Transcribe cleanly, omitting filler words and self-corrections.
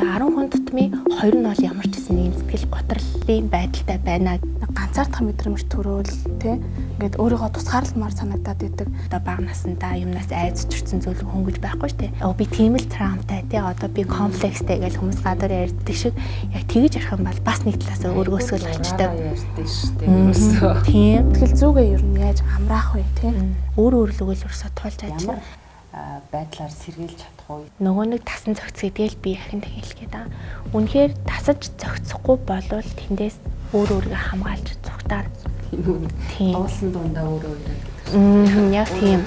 Одоо 10 хүн тутмын 2 нь бол ямар ч гэсэн нэг сэтгэл готролын байдалтай байна. Ганцаардах мэдрэмж төрөөл тий ингээд өөрийгөө тусгаарламар санагдаад идэг. Одоо бага насндаа юмнаас айж зөрчсөн зүйл хөнгөж байхгүй шүү дээ. Би тийм л травмтай тий одоо би комплекстэй гэж хүмүүс гадар ярьдаг шиг яг тэгэж ярих юм бол бас нэг талаас өөргөөсөө л алчдаг. Ярьдаг шүү дээ. Тийм. Тэгэл зүгээ ер нь яаж амраах вэ тий? Өөр л ерөөсөө тулж ажиллаа. Байдлаар сэргийлж чадах уу? Нөгөө нэг тасан зохицох гэдгээл би яхин хэлгээд байгаа. Үнэхээр тасаж зохицохгүй болвол тэндээс өөрийгөө хамгаалж зүгтаар. Тийм. Дуулсан дундаа өөрөө ирээд. Яг тийм.